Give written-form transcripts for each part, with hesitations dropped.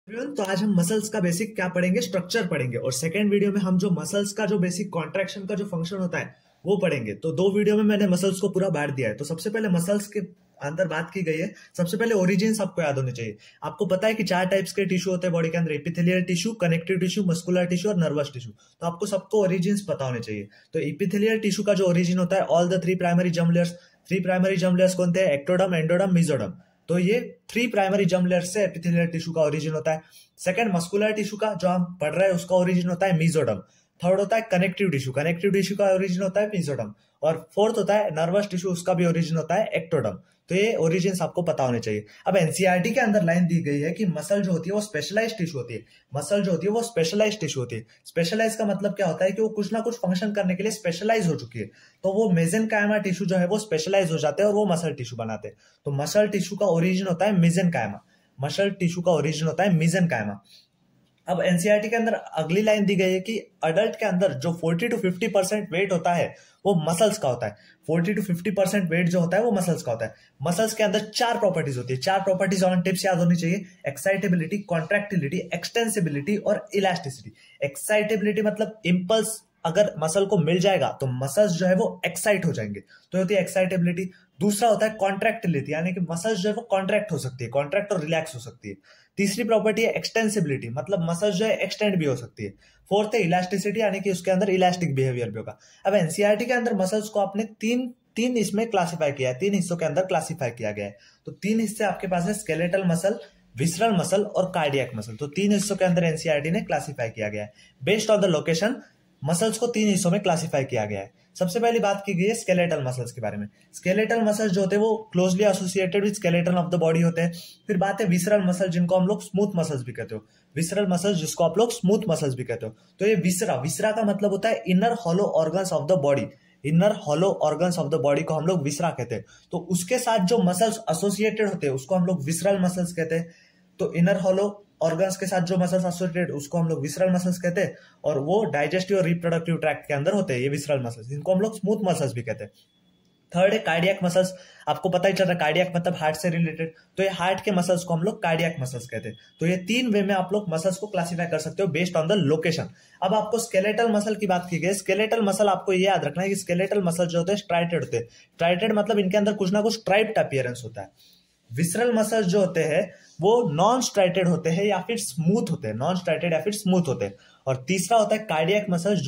Everyone, तो आज हम मसल्स का बेसिक क्या पढ़ेंगे, स्ट्रक्चर पढ़ेंगे। और सेकंड वीडियो में हम जो मसल्स का जो बेसिक कॉन्ट्रैक्शन का जो फंक्शन होता है वो पढ़ेंगे। तो दो वीडियो में मैंने मसल्स को पूरा बांट दिया है। तो सबसे पहले मसल्स के अंदर बात की गई है। सबसे पहले ओरिजिन आपको याद होने चाहिए। आपको पता है कि चार टाइप्स के टिश्यू होते हैं बॉडी के अंदर: epithelial tissue, connective tissue, muscular tissue और नर्वस टिश्यू। तो आपको सबको ओरिजिन पता होने चाहिए। तो एपिथेलियल टिश्यू का जो ओरिजिन होता है, all the three primary germ layers. Three primary germ layers कौन थे? Ectoderm, endoderm, mesoderm. तो ये थ्री प्राइमरी जर्म लेयर्स से एपिथेलियल टिश्यू का ओरिजिन होता है। सेकंड, मस्कुलर टिश्यू का जो हम पढ़ रहे हैं उसका ओरिजिन होता है मेसोडर्म। थर्ड होता है कनेक्टिव टिश्यू, कनेक्टिव टिश्यू का ओरिजिन होता है मेसोडर्म। और फोर्थ होता है नर्वस टिश्यू, उसका भी ओरिजिन होता है एक्टोडर्म। तो ये ओरिजिन आपको पता होने चाहिए। अब एनसीईआरटी के अंदर लाइन दी गई है कि मसल जो होती है वो स्पेशलाइज टिश्यू होती है। मसल जो होती है वो स्पेशलाइज टिश्यू होती है। स्पेशलाइज का मतलब क्या होता है कि वो कुछ ना कुछ फंक्शन करने के लिए स्पेशलाइज हो चुकी है। तो वो मेसेनकाइमा टिश्यू जो है वो स्पेशलाइज हो जाते हैं और वो मसल टिश्यू बनाते हैं। तो मसल टिश्यू का ओरिजिन होता है मेसेनकाइमा। मसल टिश्यू का ओरिजिन होता है मेसेनकाइमा। अब एनसीईआरटी के अंदर अगली लाइन दी गई है कि अडल्ट के अंदर जो 40 to 50% वेट होता है वो मसल्स का होता है। 40 to 50% वेट जो होता है वो मसल्स का होता है। मसल्स के अंदर चार प्रॉपर्टीज होती है। चार प्रॉपर्टीज ऑन टिप्स याद होनी चाहिए: एक्साइटेबिलिटी, कॉन्ट्रैक्टिलिटी, एक्सटेंसिबिलिटी और इलास्टिसिटी। एक्साइटेबिलिटी मतलब इंपल्स अगर मसल को मिल जाएगा तो मसल्स जो है वो एक्साइट हो जाएंगे, तो होती है एक्साइटेबिलिटी। दूसरा होता है कॉन्ट्रैक्टिलिटी, यानी कि मसल्स जो है वो कॉन्ट्रैक्ट हो सकती है, कॉन्ट्रैक्ट और रिलैक्स हो सकती है। तीसरी प्रॉपर्टी है एक्सटेंसिबिलिटी, मतलब मसल्स जो है एक्सटेंड भी हो सकती है। फोर्थ है इलास्टिसिटी, यानी कि उसके अंदर इलास्टिक बिहेवियर भी होगा। अब एनसीईआरटी के अंदर मसल्स को आपने तीन तीन इसमें क्लासिफाई किया है, तीन हिस्सों के अंदर क्लासिफाई किया गया है। तो तीन हिस्से आपके पास है: स्केलेटल मसल, विसरल मसल और कार्डियक मसल। तो तीन हिस्सों के अंदर एनसीईआरटी ने क्लासिफाई किया गया है। Based on the location muscles को तीन हिस्सों में क्लासिफाई किया गया है। सबसे पहली बात की गई है स्केलेटल मसल्स के बारे में। स्केलेटल मसल्स जो होते हैं वो closely associated with skeleton of the body होते हैं। फिर बात है विसरल मसल, जिनको हम लोग स्मूथ मसल्स भी कहते हो। विसरल मसल्स जिसको आप लोग स्मूथ मसल्स भी कहते हो। तो ये विसरा, विसरा का मतलब होता है inner hollow organs of the body. Inner hollow organs of the body को हम लोग विसरा कहते हैं। तो उसके साथ जो मसल्स एसोसिएटेड होते हैं उसको हम लोग विसरल मसल्स कहते हैं। तो इनर हॉलो ऑर्गन्स के साथ जो मसल्स एसोसिएटेड उसको हम लोग विसरल मसल्स कहते हैं। और वो डाइजेस्टिव और रिप्रोडक्टिव ट्रैक्ट के अंदर होते हैं ये विसरल मसल्स, इनको हम लोग स्मूथ मसल्स भी कहते हैं। थर्ड है कार्डियक मसल्स। आपको पता ही चल रहा है कार्डियक मतलब हार्ट से रिलेटेड, तो ये हार्ट के मसल्स को हम लोग कार्डियक मसल्स कहते हैं। तो ये तीन वे में आप लोग मसल्स को क्लासिफाई कर सकते हो बेस्ड ऑन द लोकेशन। अब आपको स्केलेटल मसल की बात की गई। स्केलेटल मसल आपको ये याद रखना है कि स्केलेटल मसल जो होते हैं स्ट्राइटेड होते हैं। स्ट्राइटेड मतलब इनके अंदर कुछ ना कुछ स्ट्राइप्ड अपीयरेंस होता है। विसरल मसल्स जो होते हैं वो नॉन स्ट्राइटेड होते हैं या फिर स्मूथ होते हैं, नॉन स्ट्राइटेड या फिर स्मूथ होते हैं। और तीसरा होता है कार्डियक मसल्स,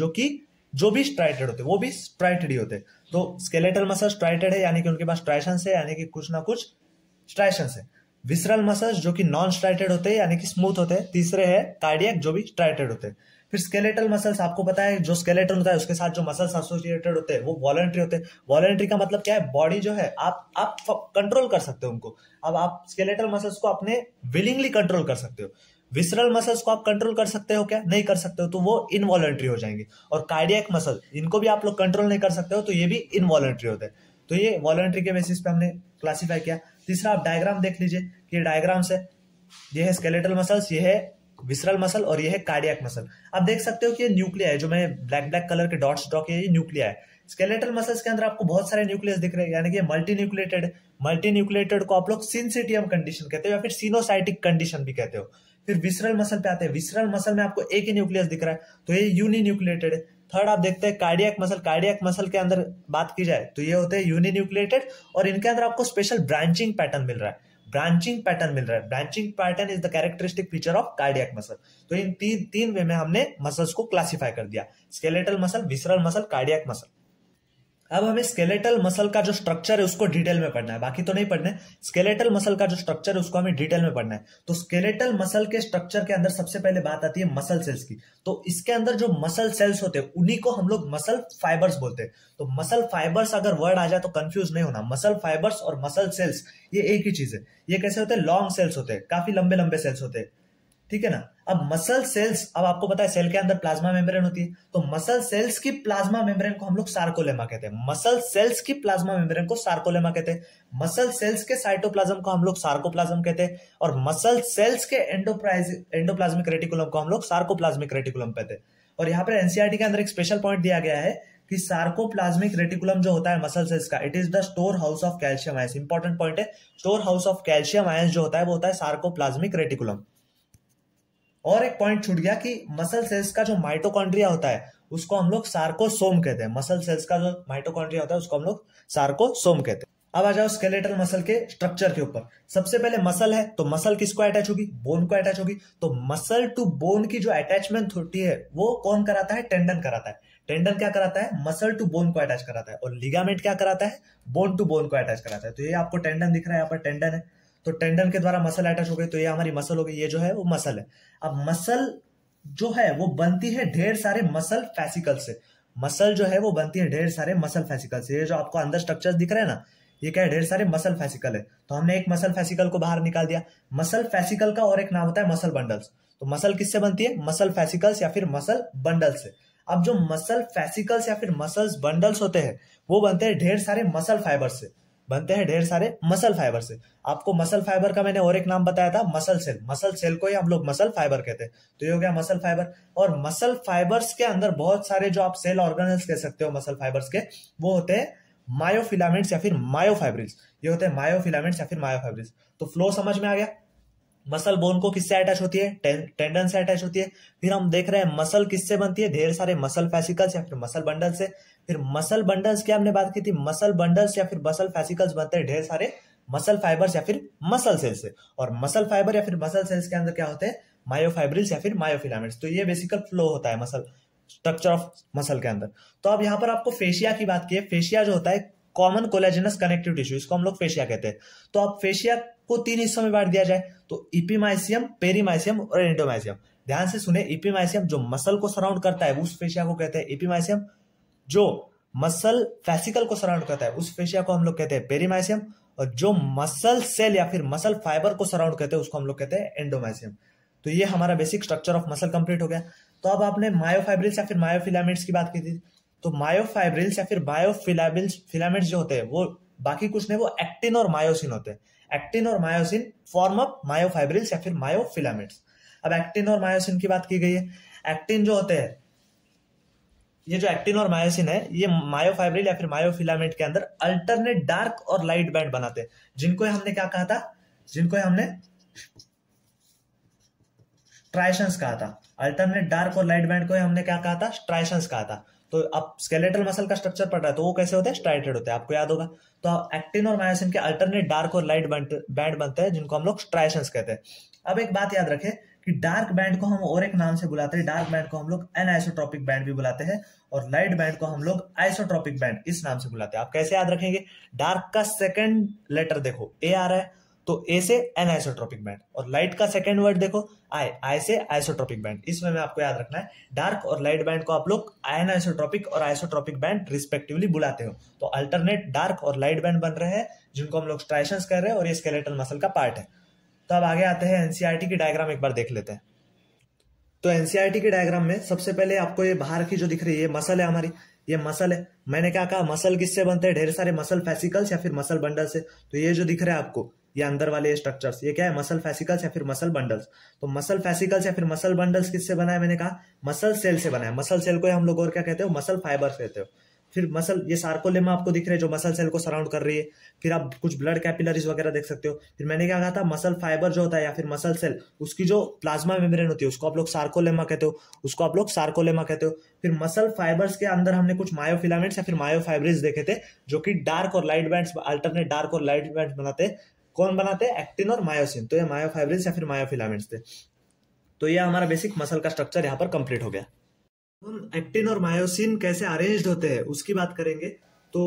जो भी स्ट्राइटेड होते हैं, वो भी स्ट्राइटेड ही होते हैं। तो स्केलेटल मसल स्ट्राइटेड है, यानी कि उनके पास स्ट्राइशंस है, यानी कि कुछ ना कुछ स्ट्राइशंस है। विसरल मसल्स जो कि नॉन स्ट्राइटेड होते हैं, यानी कि स्मूथ होते हैं। तीसरे है कार्डियक, जो भी स्ट्राइटेड होते हैं। फिर स्केलेटल मसल्स आपको पता है, जो स्केलेटन होता है उसके साथ जो मसल्स एसोसिएटेड होते हैं वो वॉलंटरी होते हैं। वॉलंटरी का मतलब क्या है? बॉडी जो है आप कंट्रोल कर सकते हो उनको। अब आप स्केलेटल मसल्स को अपने विलिंगली कंट्रोल कर सकते हो। विसरल मसल्स को आप कंट्रोल कर सकते हो क्या? नहीं कर सकते हो, तो वो इनवॉलंटरी हो जाएंगे। और कार्डियक मसल, इनको भी आप लोग कंट्रोल नहीं कर सकते हो, तो ये भी इनवॉलंटरी होते हैं। तो ये वॉलंटरी के बेसिस पे हमने क्लासिफाई किया। तीसरा आप डायग्राम देख लीजिए कि ये डायग्राम से, ये है स्केलेटल मसल्स, ये है विसरल मसल और ये है कार्डियक मसल। आप देख सकते हो कि ये न्यूक्लिया है, जो मैं ब्लैक ब्लैक कलर के डॉट्स ड्रॉ किए, ये न्यूक्लिया है। स्केलेटल मसल्स के अंदर आपको बहुत सारे न्यूक्लियस दिख रहे हैं, यानी कि ये मल्टी न्यूक्लिएटेड है। मल्टी न्यूक्लिएटेड को आप लोग सिंसिटियम कंडीशन कहते हो या फिर सिनोसाइटिक कंडीशन भी कहते हो। फिर विसरल मसल पे आते हैं। विसरल मसल में आपको एक ही न्यूक्लियस दिख रहा है, तो ये यूनि न्यूक्लिएटेड है। थर्ड आप देखते हैं कार्डियक मसल। कार्डियक मसल के अंदर बात की जाए तो ये होते हैं यूनि न्यूक्लिएटेड, और इनके अंदर आपको स्पेशल ब्रांचिंग पैटर्न मिल रहा है। Branching pattern is the characteristic feature of cardiac muscle. तो इन तीन वे में हमने मसल्स को क्लासिफाई कर दिया: skeletal muscle, visceral muscle, cardiac muscle. अब हमें स्केलेटल मसल का जो स्ट्रक्चर है उसको डिटेल में पढ़ना है, बाकी तो नहीं पढ़ना है। स्केलेटल मसल का जो स्ट्रक्चर है उसको हमें डिटेल में पढ़ना है। तो स्केलेटल मसल के स्ट्रक्चर के अंदर सबसे पहले बात आती है मसल सेल्स की। तो इसके अंदर जो मसल सेल्स होते हैं उन्हीं को हम लोग मसल फाइबर्स बोलते हैं। तो मसल फाइबर्स अगर वर्ड आ जाए तो कंफ्यूज नहीं होना। मसल फाइबर्स और मसल सेल्स ये एक ही चीज है। ये कैसे होते हैं? लॉन्ग सेल्स होते हैं, काफी लंबे लंबे सेल्स होते हैं, ठीक है ना। अब मसल सेल्स, अब आपको पता है सेल के अंदर प्लाज्मा मेम्ब्रेन होती है, तो मसल सेल्स की प्लाज्मा मेम्ब्रेन को हम लोग सार्कोलेमा कहते हैं। मसल सेल्स की प्लाज्मा मेम्ब्रेन को सार्कोलेमा कहते हैं। मसल सेल्स के साइटोप्लाज्म को हम लोग सार्कोप्लाज्म कहते हैं। और मसल सेल्स के एंडोप्लाज्मिक रेटिकुलम को हम लोग सार्कोप्लाज्मिक रेटिकुलम कहते हैं। और यहाँ पर एनसीईआरटी के अंदर एक स्पेशल पॉइंट दिया गया है कि सार्कोप्लाज्मिक रेटिकुलम जो होता है मसल सेल्स का, it is the store house of calcium ions. Important point है, store house of calcium ions जो होता है वो होता है सार्कोप्लाज्मिक रेटिकुलम। और एक पॉइंट छूट गया कि मसल सेल्स का जो माइटोकॉन्ड्रिया होता है उसको हम लोग सार्कोसोम कहते हैं। मसल सेल्स का जो माइटोकॉन्ड्रिया होता है उसको हम लोग सार्कोसोम कहते हैं। अब आ जाओ स्केलेटल मसल के स्ट्रक्चर के ऊपर। सबसे पहले मसल है तो मसल किसको अटैच होगी? बोन को अटैच होगी। तो मसल टू बोन की जो अटैचमेंट होती है वो कौन कराता है? टेंडन कराता है। टेंडन क्या कराता है? मसल टू बोन को अटैच कराता है। और लिगामेंट क्या कराता है? बोन टू बोन को अटैच कराता है। तो ये आपको टेंडन दिख रहा है, यहाँ पर टेंडन है। तो टेंडन के द्वारा मसल अटैच हो गई, तो ये हमारी मसल हो गई। ये जो है वो मसल है। अब मसल जो है वो बनती है ढेर सारे मसल फैसिकल से। मसल जो है वो बनती है ढेर सारे मसल फैसिकल से। ये जो आपको अंदर स्ट्रक्चर्स दिख रहे हैं ना, ये क्या है? ढेर सारे मसल फैसिकल है। तो हमने एक मसल फैसिकल को बाहर निकाल दिया। मसल फैसिकल का और एक नाम होता है मसल बंडल्स। तो मसल किससे बनती है? मसल फैसिकल्स या फिर मसल बंडल्स से। अब जो मसल फैसिकल्स या फिर मसल्स बंडल्स होते हैं वो बनते हैं ढेर सारे मसल फाइबर से। बनते हैं ढेर सारे मसल फाइबर से। आपको मसल फाइबर का मैंने और एक नाम बताया था, मसल सेल। मसल सेल को ही हम लोग मसल फाइबर कहते हैं। तो ये हो गया मसल फाइबर। और मसल फाइबर्स के अंदर बहुत सारे जो आप सेल ऑर्गेनेल्स कह सकते हो मसल फाइबर्स के, वो होते हैं मायोफिलामेंट्स या फिर मायोफाइब्रिल्स। ये होते हैं मायोफिलामेंट्स या फिर मायोफाइब्रिल्स। तो फ्लो समझ में आ गया। मसल बोन को किससे अटैच होती है? टेंडन से अटैच होती है। फिर हम देख रहे हैं मसल किससे बनती है? ढेर सारे मसल फैसिकल्स या फिर मसल बंडल से। फिर मसल बंडल्स की हमने बात की थी, मसल बंडल्स या फिर मसल फैसिकल्स बनते हैं ढेर सारे मसल फाइबर्स या फिर मसल सेल से। और मसल फाइबर या फिर मसल सेल्स के अंदर क्या होते हैं? मायोफाइब्रिल्स या फिर मायोफिलामेंट्स। तो ये बेसिकल फ्लो होता है मसल स्ट्रक्चर ऑफ मसल के अंदर। तो अब यहाँ पर आपको फेशिया की बात की है। फेशिया जो होता है कॉमन कोलेजिनस कनेक्टिव टिश्यू, इसको हम लोग फेशिया कहते हैं। तो अब फेशिया को 3 हिस्सों में बांट दिया जाए, तो इपीमाइसियम, पेरीमाइसियम और एंडोमाइसियम। ध्यान से सुने, इपीमाइसियम जो मसल को सराउंड करता है उस फेशिया को कहते हैं इपीमाइसियम। जो मसल फैसिकल को सराउंड करता है उस फेशिया को हम लोग कहते हैं पेरीमाइसियम। और जो मसल सेल या फिर मसल फाइबर को सराउंड करते हैं उसको हम लोग कहते हैं एंडोमाइसियम। तो ये हमारा basic structure of muscle complete हो गया। तो अब आपने मायोफाइब्रिल्स या फिर मायोफिलामेंट्स की बात की थी। तो मायोफाइब्रिल्स या फिर फिलामेंट्स जो होते हैं वो बाकी कुछ नहीं, वो एक्टिन और मायोसिन होते हैं। एक्टिन और मायोसिन फॉर्म अप मायोफाइब्रिल्स या फिर मायोफिलामेंट्स। अब एक्टिन और मायोसिन की बात की गई है। एक्टिन जो होते हैं, ये जो एक्टिन और मायोसिन है ये मायोफाइब्रिल या फिर मायोफिलामेंट के अंदर अल्टरनेट डार्क और लाइट बैंड बनाते हैं, जिनको हमने क्या कहा था? जिनको हमने स्ट्राइशंस कहा था। अल्टरनेट डार्क और लाइट बैंड को हमने क्या कहा था? स्ट्राइशंस कहा था। तो अब स्केलेटल मसल का स्ट्रक्चर पढ़ रहा है तो वो कैसे होते हैं? स्ट्राइटेड होते हैं, आपको याद होगा। तो एक्टिन और मायोसिन के अल्टरनेट डार्क और लाइट बैंड बनते हैं जिनको हम लोग स्ट्राइशंस कहते हैं। अब एक बात याद रखें कि डार्क बैंड को हम और एक नाम से बुलाते हैं। डार्क बैंड को हम लोग एनआइसोट्रोपिक बैंड भी बुलाते हैं और लाइट बैंड को हम लोग आइसोट्रोपिक बैंड इस नाम से बुलाते हैं। आप कैसे याद रखेंगे? डार्क का सेकंड लेटर देखो ए आ रहा है तो ए से एनआइसोट्रोपिक बैंड, और लाइट का सेकंड वर्ड देखो आई से आइसोट्रोपिक बैंड। इसमें में आपको याद रखना है डार्क और लाइट बैंड को आप लोग एनाइसोट्रोपिक और आइसोट्रोपिक बैंड रिस्पेक्टिवली बुलाते हो। तो अल्टरनेट डार्क और लाइट बैंड बन रहे हैं जिनको हम लोग स्ट्राइशंस कह रहे हैं और ये स्केलेटल मसल का पार्ट है। तो अब आगे आते हैं, एनसीईआरटी की डायग्राम एक बार देख लेते हैं। तो एनसीईआरटी के डायग्राम में सबसे पहले आपको ये बाहर की जो दिख रही है ये मसल है हमारी। ये मसल है। मैंने क्या कहा? मसल किससे बनते हैं? ढेर सारे मसल फैसिकल्स या फिर मसल बंडल से। तो ये जो दिख रहा है आपको, ये अंदर वाले स्ट्रक्चर्स, ये क्या है? मसल फैसिकल्स या फिर मसल बंडल्स। तो मसल फैसिकल्स या फिर मसल बंडल्स किससे बना है? मैंने कहा मसल सेल से बना है। मसल सेल को हम लोग और क्या कहते हो? मसल फाइबर कहते हो। फिर मसल, ये सार्कोलेमा आपको दिख रहे हैं जो मसल सेल को सराउंड कर रही है। फिर आप कुछ ब्लड कैपिलरीज वगैरह देख सकते हो। फिर मैंने क्या कहा था? मसल फाइबर जो होता है या फिर मसल सेल, उसकी जो प्लाज्मा मेम्ब्रेन होती है उसको आप लोग सार्कोलेमा कहते हो। उसको आप लोग सार्कोलेमा कहते हो। फिर मसल फाइबर्स के अंदर हमने कुछ मायोफिलामेंट्स या फिर मायोफाइब्रिल्स देखे थे जो कि डार्क और लाइट बैंड्स, अल्टरनेट डार्क और लाइट बैंड्स बनाते हैं। कौन बनाते हैं? एक्टिन और मायोसिन। तो ये मायोफाइब्रिल्स या फिर मायोफिलामेंट्स थे। तो ये हमारा बेसिक मसल का स्ट्रक्चर यहाँ पर कंप्लीट हो गया। हम एक्टिन और मायोसिन कैसे अरेंज्ड होते हैं उसकी बात करेंगे। तो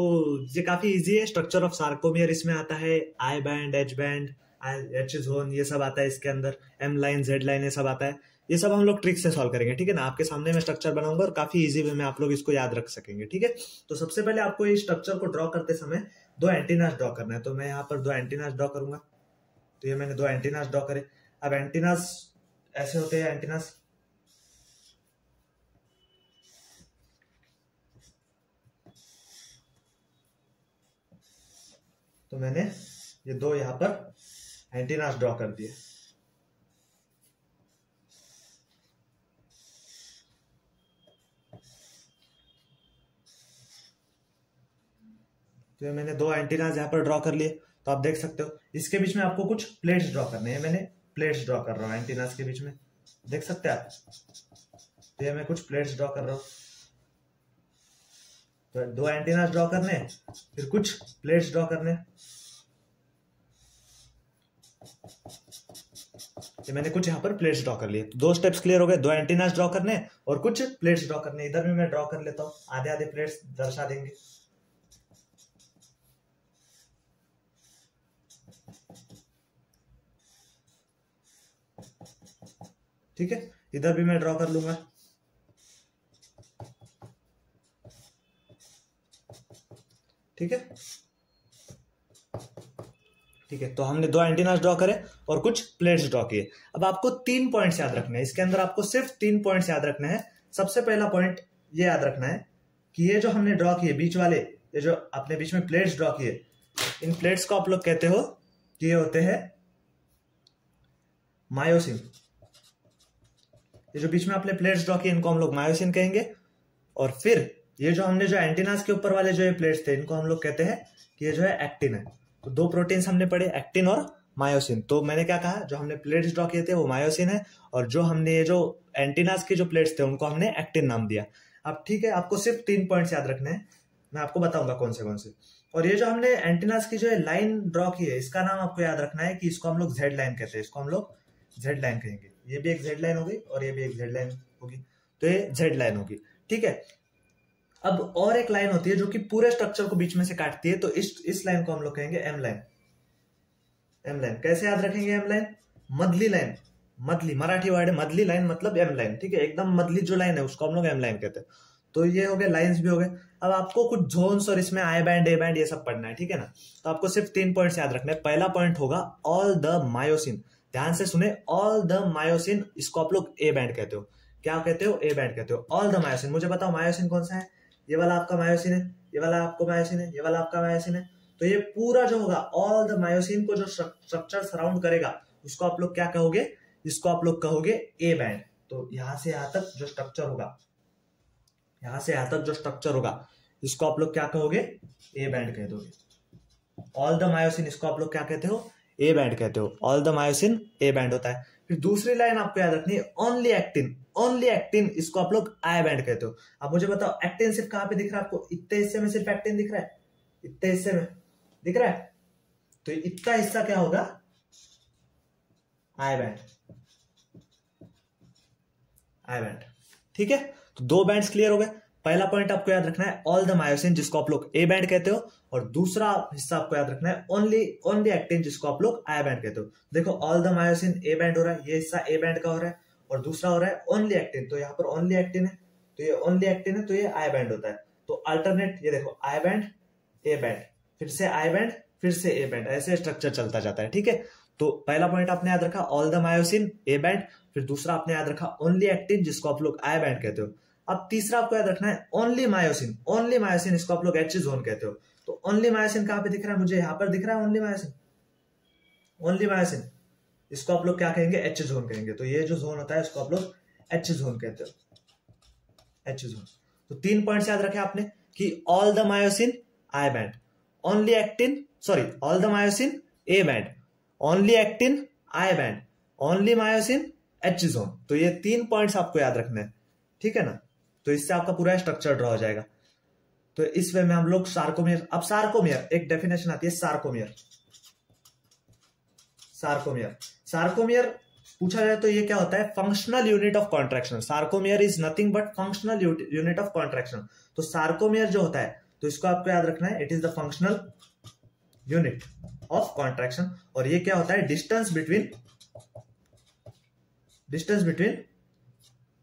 ये काफी इजी है। स्ट्रक्चर ऑफ सार्कोमियर इसमें आता है, I band, H band, H zone, ये सब आता है इसके अंदर, एम लाइन, जेड लाइन, ये सब आता है। ये सब हम लोग ट्रिक से सॉल्व करेंगे, ठीक है ना। आपके सामने मैं स्ट्रक्चर बनाऊंगा और काफी इजी वे में आप लोग इसको याद रख सकेंगे, ठीक है। तो सबसे पहले आपको ये स्ट्रक्चर को ड्रॉ करते समय 2 एंटीनास ड्रॉ करना है। तो मैं यहाँ पर 2 एंटीनास ड्रॉ करूंगा। तो ये मैंने 2 एंटीनास ड्रॉ करे। अब एंटीनास ऐसे होते हैं एंटीनास। तो मैंने ये 2 यहाँ पर एंटीनास ड्रॉ कर दिए। तो मैंने 2 एंटीनास यहाँ पर ड्रॉ कर लिए। तो आप देख सकते हो इसके बीच में आपको कुछ प्लेट्स ड्रॉ करने हैं। मैंने प्लेट्स ड्रॉ कर रहा हूँ एंटीनास के बीच में। देख सकते हैं आप। तो ये मैं कुछ प्लेट्स ड्रॉ कर रहा हूं, तो 2 एंटीना ड्रॉ करने, फिर कुछ प्लेट्स ड्रॉ करने। ये मैंने कुछ यहाँ पर प्लेट्स ड्रॉ कर लिए। तो 2 स्टेप्स क्लियर हो गए, 2 एंटीना ड्रॉ करने और कुछ प्लेट्स ड्रॉ करने। इधर भी मैं ड्रॉ कर लेता हूँ, आधे आधे प्लेट्स दर्शा देंगे। ठीक है, इधर भी मैं ड्रॉ कर लूंगा। ठीक है, ठीक है। तो हमने 2 एंटीना ड्रॉ करे और कुछ प्लेट्स ड्रॉ किए। अब आपको 3 पॉइंट्स याद रखने हैं, इसके अंदर आपको सिर्फ 3 पॉइंट्स याद रखने हैं। सबसे पहला पॉइंट ये याद रखना है कि ये जो हमने ड्रॉ किए बीच वाले, ये जो आपने बीच में प्लेट्स ड्रॉ किए, इन प्लेट्स को आप लोग कहते हो कि ये होते हैं मायोसिन। ये जो बीच में आपने प्लेट्स ड्रॉ किए इनको हम लोग मायोसिन कहेंगे। और फिर ये जो हमने जो एंटीनास के ऊपर वाले जो ये प्लेट्स थे इनको हम लोग कहते हैं कि ये जो है एक्टिन है। तो 2 प्रोटीन्स हमने पढ़े, एक्टिन और मायोसिन। तो मैंने क्या कहा, जो हमने प्लेट्स ड्रॉ किए थे वो मायोसिन है, और जो हमने ये जो एंटीनास के जो प्लेट्स थे उनको हमने एक्टिन नाम दिया। अब ठीक है, आपको सिर्फ 3 पॉइंट्स याद रखने हैं, मैं आपको बताऊंगा कौन से। और ये जो हमने एंटीनास की जो लाइन ड्रॉ की है इसका नाम आपको याद रखना है कि इसको हम लोग जेड लाइन कहते हैं, इसको हम लोग जेड लाइन कहेंगे। ये भी एक जेड लाइन होगी और ये भी एक जेड लाइन होगी, तो ये जेड लाइन होगी। ठीक है, अब और एक लाइन होती है जो कि पूरे स्ट्रक्चर को बीच में से काटती है, तो इस लाइन को हम लोग कहेंगे एम लाइन। एम लाइन कैसे याद रखेंगे? एम लाइन मधली लाइन, मधली मराठी वर्ड है, मधली लाइन मतलब एम लाइन। ठीक है, एकदम मधली जो लाइन है उसको हम लोग एम लाइन कहते हैं। तो ये हो गए, लाइंस भी हो गए। अब आपको कुछ जोन्स और इसमें आई बैंड ए बैंड ये सब पढ़ना है। ठीक है ना, तो आपको सिर्फ 3 पॉइंट्स याद रखने हैं। पहला पॉइंट होगा ऑल द मायोसिन, ध्यान से सुने, ऑल द मायोसिन, इसको आप लोग ए बैंड कहते हो। क्या कहते हो? ए बैंड कहते हो। ऑल द मायोसिन, मुझे बताओ मायोसिन कौन सा है? ये वाला आपका मायोसिन है, ये वाला आपका मायोसिन है, ये वाला आपका मायोसिन है। तो ये पूरा जो होगा ऑल द मायोसिन को जो स्ट्रक्चर सराउंड करेगा उसको आप लोग क्या कहोगे? इसको आप लोग कहोगे ए बैंड। तो यहां से यहां तक जो स्ट्रक्चर होगा, यहां से यहां तक जो स्ट्रक्चर होगा इसको आप लोग क्या कहोगे? ए बैंड कह दोगे। ऑल द मायोसिन इसको आप लोग क्या कहते हो? ए बैंड कहते हो। All the myosin A band होता है। फिर दूसरी लाइन आपको याद रखनी है, ओनली एक्टिन। ओनली एक्टिन इसको आप लोग आई बैंड कहते हो। अब मुझे बताओ एक्टिन सिर्फ कहां पे दिख रहा है आपको? इतने हिस्से में सिर्फ एक्टिन दिख रहा है, इतने हिस्से में दिख रहा है, तो इतना हिस्सा क्या होगा? I band, I band. ठीक है, तो 2 बैंड्स क्लियर हो गए। पहला पॉइंट आपको याद रखना है ऑल द मायोसिन जिसको आप लोग ए बैंड कहते हो, और दूसरा हिस्सा आपको याद रखना है ओनली एक्टिन जिसको आप लोग आई बैंड कहते हो। देखो all the myosin A band हो रहा है, ये हिस्सा ए बैंड का हो रहा है, और दूसरा हो रहा है ओनली एक्टिन। तो यहाँ पर ओनली एक्टिन है, तो ये ओनली एक्टिन है, तो ये आई बैंड होता है। तो अल्टरनेट, ये देखो आई बैंड ए बैंड, फिर से आई बैंड, फिर से ए बैंड, ऐसे स्ट्रक्चर चलता जाता है। ठीक है, तो पहला पॉइंट आपने याद रखा all the myosin A band, फिर दूसरा आपने याद रखा ओनली एक्टिन जिसको आप लोग आई बैंड कहते हो। अब तीसरा आपको याद रखना है ओनली मायोसिन। ओनली मायोसिन इसको आप लोग एच जोन कहते हो। तो ओनली मायोसिन कहां पे दिख रहा है? मुझे यहां पर दिख रहा है ओनली मायोसिन। ओनली मायोसिन इसको आप लोग क्या कहेंगे? एच जोन कहेंगे। तो ये जो जोन होता है इसको आप लोग एच जोन कहते हो, एच जोन। तो 3 पॉइंट्स याद रखे आपने कि all the myosin I band, only actin, sorry all the myosin A band, only actin I band, only myosin H zone. तो ये 3 पॉइंट्स आपको याद रखने हैं। ठीक है ना, तो इससे आपका पूरा स्ट्रक्चर ड्रॉ हो जाएगा। तो इस वे में हम लोग सार्कोमियर, अब सार्कोमियर एक डेफिनेशन आती है, सार्कोमियर। सार्कोमियर, सार्कोमियर पूछा जाए तो ये क्या होता है? Functional unit of contraction. Sarcomere is nothing but functional unit of contraction. तो सार्कोमियर जो होता है, तो इसको आपको याद रखना है, it is the functional unit of contraction. और ये क्या होता है? डिस्टेंस बिटवीन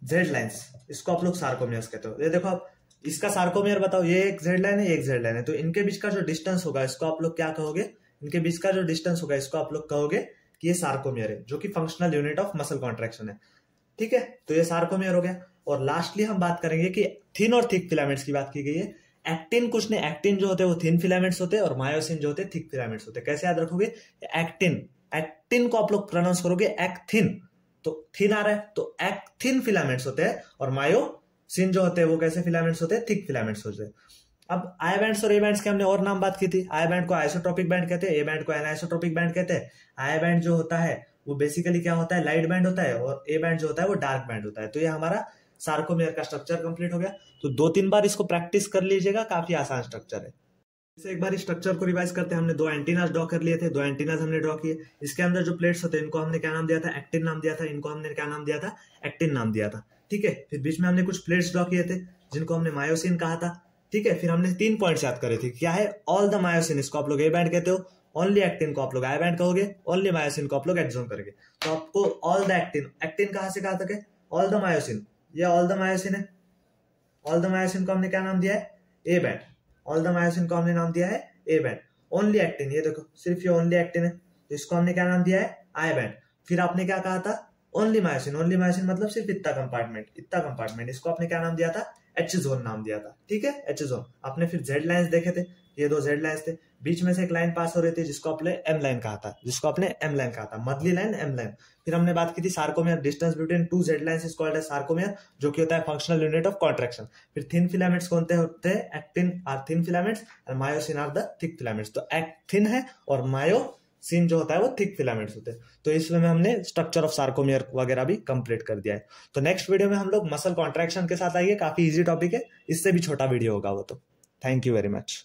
जेड लाइन्स, इसको आप लोग सार्कोमियर्स कहते हो। ये देखो आप, इसका सार्कोमियर बताओ, ये एक जेड लाइन है, ये एक जेड लाइन है, तो इनके बीच का जो डिस्टेंस होगा इसको आप लोग क्या कहोगे? इनके बीच का जो डिस्टेंस होगा इसको आप लोग कहोगे कि ये सार्कोमियर है, जो कि functional unit of muscle contraction है। ठीक है, तो ये सार्कोमियर हो गया। और लास्टली हम बात करेंगे कि थिन और थिक फिलामेंट्स की बात की गई है। एक्टिन कुछ नहीं, एक्टिन जो होते हैं वो थिन फिलामेंट्स होते हैं, और मायोसिन जो होते हैं थिक फिलामेंट्स होते हैं। कैसे याद रखोगे? एक्टिन, एक्टिन को आप लोग प्रोनाउंस करोगे एक्थिन, तो थिन आ रहा है, तो एक्थिन फिलामेंट्स होते हैं, और मायोसिन जो होते हैं वो कैसे फिलामेंट्स होते हैं? थिक फिलामेंट्स होते हैं। अब आई बैंड्स और ए बैंड्स के हमने और नाम बात की थी। आई बैंड को आइसोट्रोपिक बैंड कहते हैं, ए बैंड को एनाइसोट्रोपिक बैंड कहते हैं। आई बैंड जो होता है वो बेसिकली क्या होता है, लाइट बैंड होता है, और ए बैंड जो होता है वो डार्क बैंड होता है। तो ये हमारा सार्कोमेयर का स्ट्रक्चर कंप्लीट हो गया। तो 2-3 बार इसको प्रैक्टिस कर लीजिएगा, काफी आसान स्ट्रक्चर है। इसे एक बार इस स्ट्रक्चर को रिवाइज करते हैं। हमने 2 एंटीनास ड्रॉ कर लिए थे, 2 एंटीनास हमने ड्रॉ किए। इसके अंदर जो प्लेट्स होते हैं इनको हमने क्या नाम दिया था, एक्टिन नाम दिया था। इनको हमने क्या नाम दिया था, एक्टिन नाम दिया था। ठीक है, फिर बीच में हमने कुछ प्लेट्स ड्रॉ किए थे जिनको हमने मायोसिन कहा था। ठीक है, फिर हमने 3 पॉइंट्स याद करे थे। क्या है, ऑल द मायोसिन, इसको आप लोग ए बैंड कहते हो, ओनली एक्टिन को आप लोग आई बैंड कहोगे, ओनली मायोसिन को आप लोग एक्सोन करोगे। तो आपको ऑल द एक्टिन, एक्टिन कहां से कहा था, ऑल द मायोसिन, ये ऑल द मायोसिन है। ऑल द मायोसिन को हमने क्या नाम दिया है, A band. All the myosin को हमने नाम दिया है ए बैंड। ओनली एक्टिन, ये देखो सिर्फ ये ओनली एक्टिन है, तो इसको हमने क्या नाम दिया है, आई बैंड। फिर आपने क्या कहा था, ओनली मायोसिन, ओनली मायोसिन मतलब सिर्फ इतना कंपार्टमेंट, इतना कंपार्टमेंट, इसको आपने क्या नाम दिया था, एच जोन नाम दिया था। ठीक है, एच जोन। आपने फिर जेड लाइंस देखे थे, ये 2 जेड लाइंस थे, बीच में से एक लाइन पास हो रही थी जिसको आपने एम लाइन कहा था, मदली लाइन, एम लाइन। फिर हमने बात की थी sarcomere, distance between 2 Z lines is called as sarcomere, जो कि होता है फंक्शनल यूनिट ऑफ कॉन्ट्रैक्शन। फिर थिन फिलामेंट्स कौन होते हैं, actin are thin filaments and myosin are the thick filaments. तो थिन है और मायोसिन जो होता है वो थिक फिलामेंट्स होते हैं। तो इसमें हमने स्ट्रक्चर ऑफ सार्कोमेयर वगैरह भी कंप्लीट कर दिया है। तो नेक्स्ट वीडियो में हम लोग मसल कॉन्ट्रैक्शन के साथ आएंगे, काफी इजी टॉपिक है, इससे भी छोटा वीडियो होगा वो। तो थैंक यू वेरी मच।